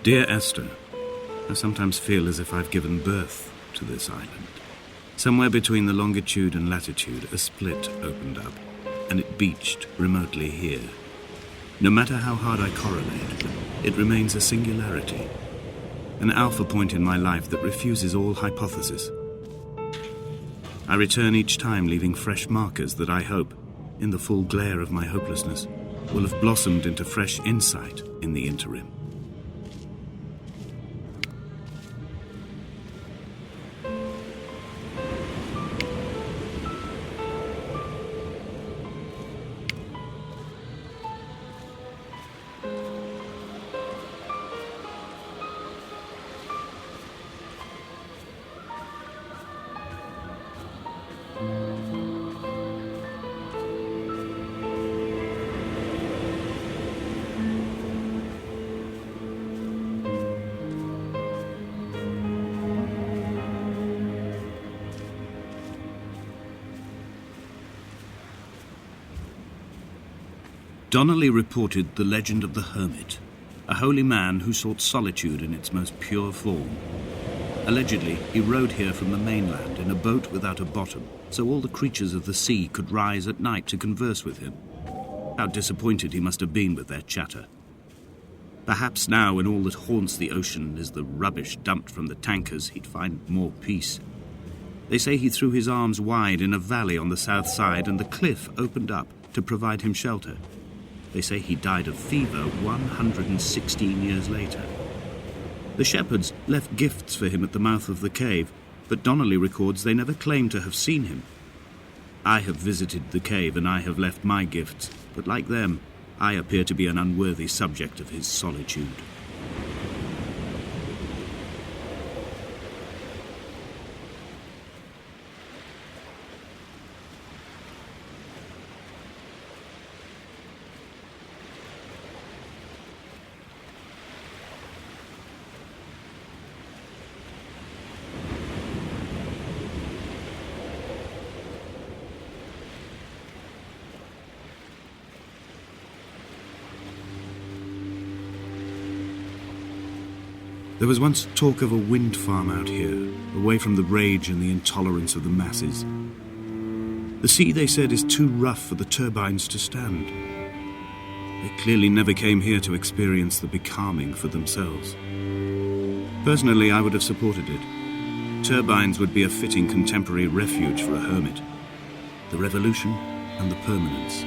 Dear Esther, I sometimes feel as if I've given birth to this island. Somewhere between the longitude and latitude, a split opened up, and it beached remotely here. No matter how hard I correlate, it remains a singularity, an alpha point in my life that refuses all hypothesis. I return each time leaving fresh markers that I hope, in the full glare of my hopelessness, will have blossomed into fresh insight in the interim. Donnelly reported the legend of the Hermit, a holy man who sought solitude in its most pure form. Allegedly, he rode here from the mainland in a boat without a bottom, so all the creatures of the sea could rise at night to converse with him. How disappointed he must have been with their chatter. Perhaps now, when all that haunts the ocean is the rubbish dumped from the tankers, he'd find more peace. They say he threw his arms wide in a valley on the south side, and the cliff opened up to provide him shelter. They say he died of fever 116 years later. The shepherds left gifts for him at the mouth of the cave, but Donnelly records they never claimed to have seen him. I have visited the cave and I have left my gifts, but like them, I appear to be an unworthy subject of his solitude. There was once talk of a wind farm out here, away from the rage and the intolerance of the masses. The sea, they said, is too rough for the turbines to stand. They clearly never came here to experience the becalming for themselves. Personally, I would have supported it. Turbines would be a fitting contemporary refuge for a hermit. The revolution and the permanence.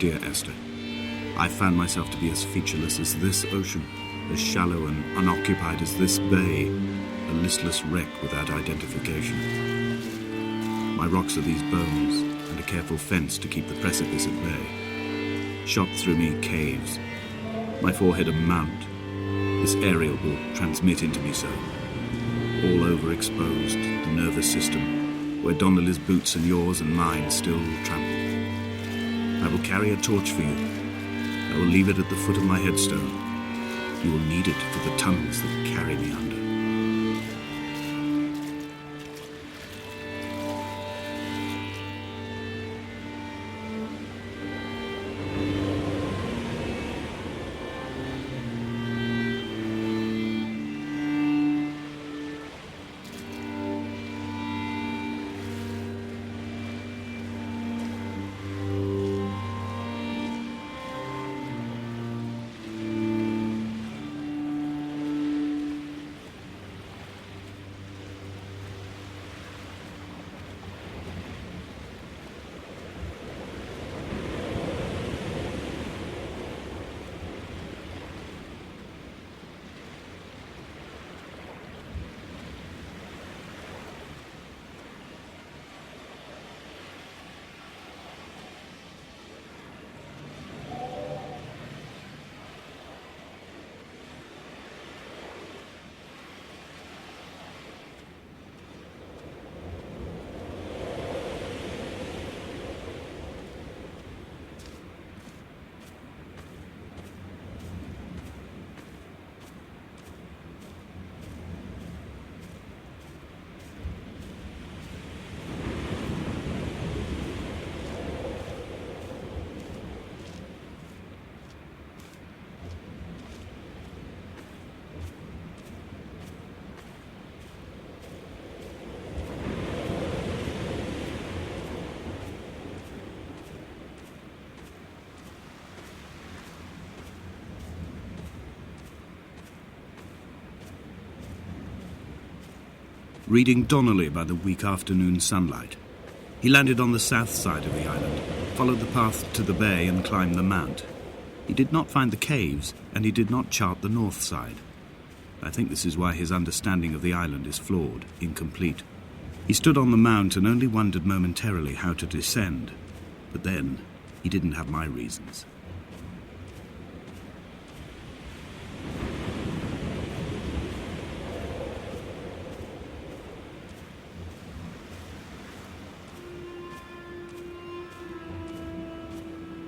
Dear Esther, I found myself to be as featureless as this ocean, as shallow and unoccupied as this bay, a listless wreck without identification. My rocks are these bones, and a careful fence to keep the precipice at bay. Shot through me caves, my forehead a mount. This aerial will transmit into me so. All overexposed, the nervous system, where Donnelly's boots and yours and mine still trample. I will carry a torch for you. I will leave it at the foot of my headstone. You will need it for the tunnels that carry me under. reading Donnelly by the weak afternoon sunlight. He landed on the south side of the island, followed the path to the bay and climbed the mount. He did not find the caves, and he did not chart the north side. I think this is why his understanding of the island is flawed, incomplete. He stood on the mount and only wondered momentarily how to descend. But then, he didn't have my reasons.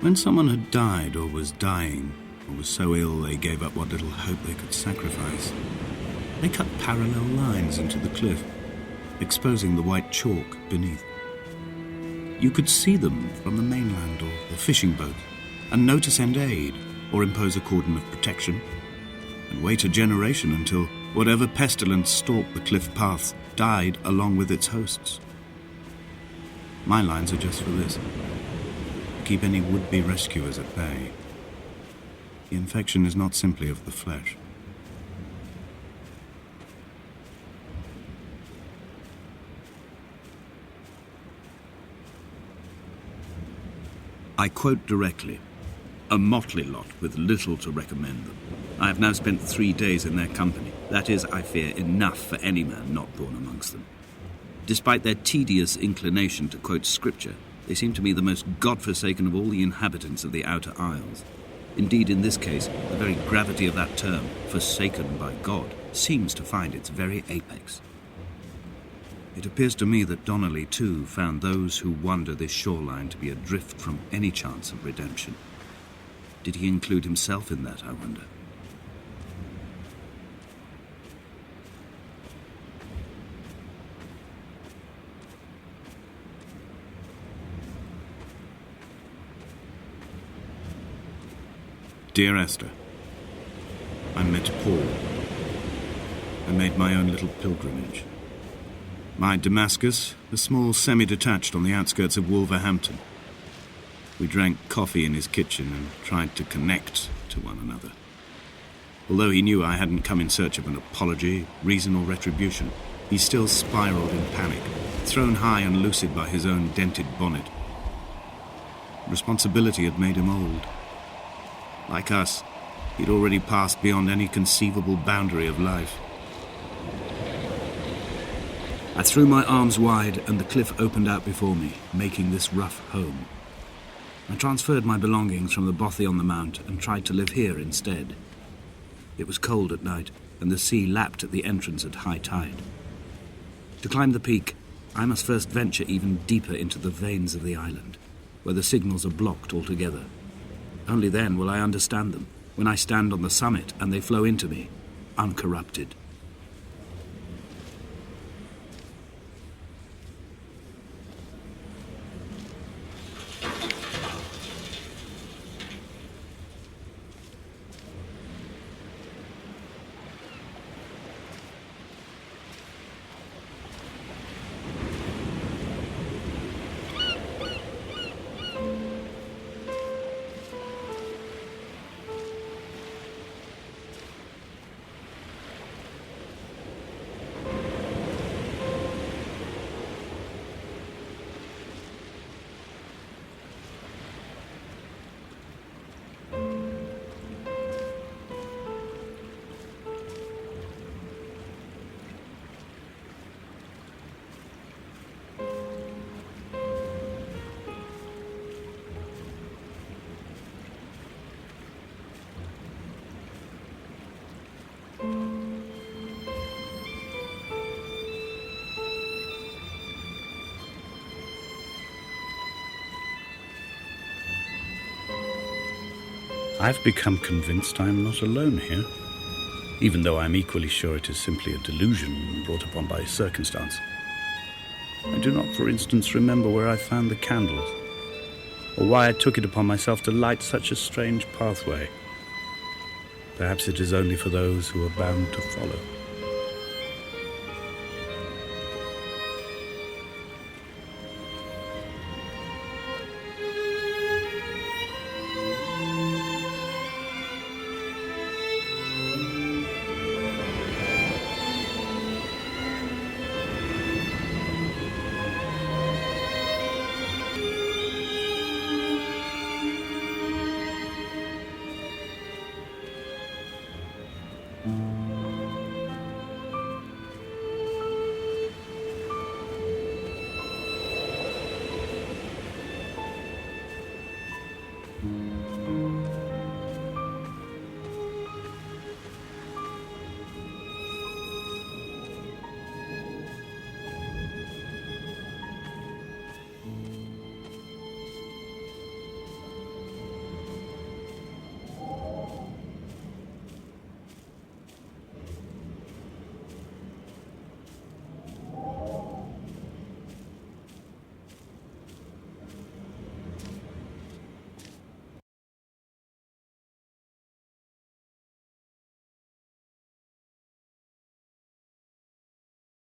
When someone had died or was dying, or was so ill they gave up what little hope they could sacrifice, they cut parallel lines into the cliff, exposing the white chalk beneath. You could see them from the mainland or the fishing boat, and know to send aid or impose a cordon of protection, and wait a generation until whatever pestilence stalked the cliff paths died along with its hosts. My lines are just for this: keep any would-be rescuers at bay. The infection is not simply of the flesh. I quote directly: a motley lot with little to recommend them. I have now spent 3 days in their company. That is, I fear, enough for any man not born amongst them. Despite their tedious inclination to quote scripture, they seem to me the most God-forsaken of all the inhabitants of the Outer Isles. Indeed, in this case, the very gravity of that term, forsaken by God, seems to find its very apex. It appears to me that Donnelly, too, found those who wander this shoreline to be adrift from any chance of redemption. Did he include himself in that, I wonder? Dear Esther, I met Paul. I made my own little pilgrimage. My Damascus, a small semi-detached on the outskirts of Wolverhampton. We drank coffee in his kitchen and tried to connect to one another. Although he knew I hadn't come in search of an apology, reason or retribution, he still spiraled in panic, thrown high and lucid by his own dented bonnet. Responsibility had made him old. Like us, he'd already passed beyond any conceivable boundary of life. I threw my arms wide and the cliff opened out before me, making this rough home. I transferred my belongings from the bothy on the mount and tried to live here instead. It was cold at night, and the sea lapped at the entrance at high tide. To climb the peak, I must first venture even deeper into the veins of the island, where the signals are blocked altogether. Only then will I understand them, when I stand on the summit and they flow into me, uncorrupted. I've become convinced I am not alone here, even though I'm equally sure it is simply a delusion brought upon by circumstance. I do not, for instance, remember where I found the candles, or why I took it upon myself to light such a strange pathway. Perhaps it is only for those who are bound to follow.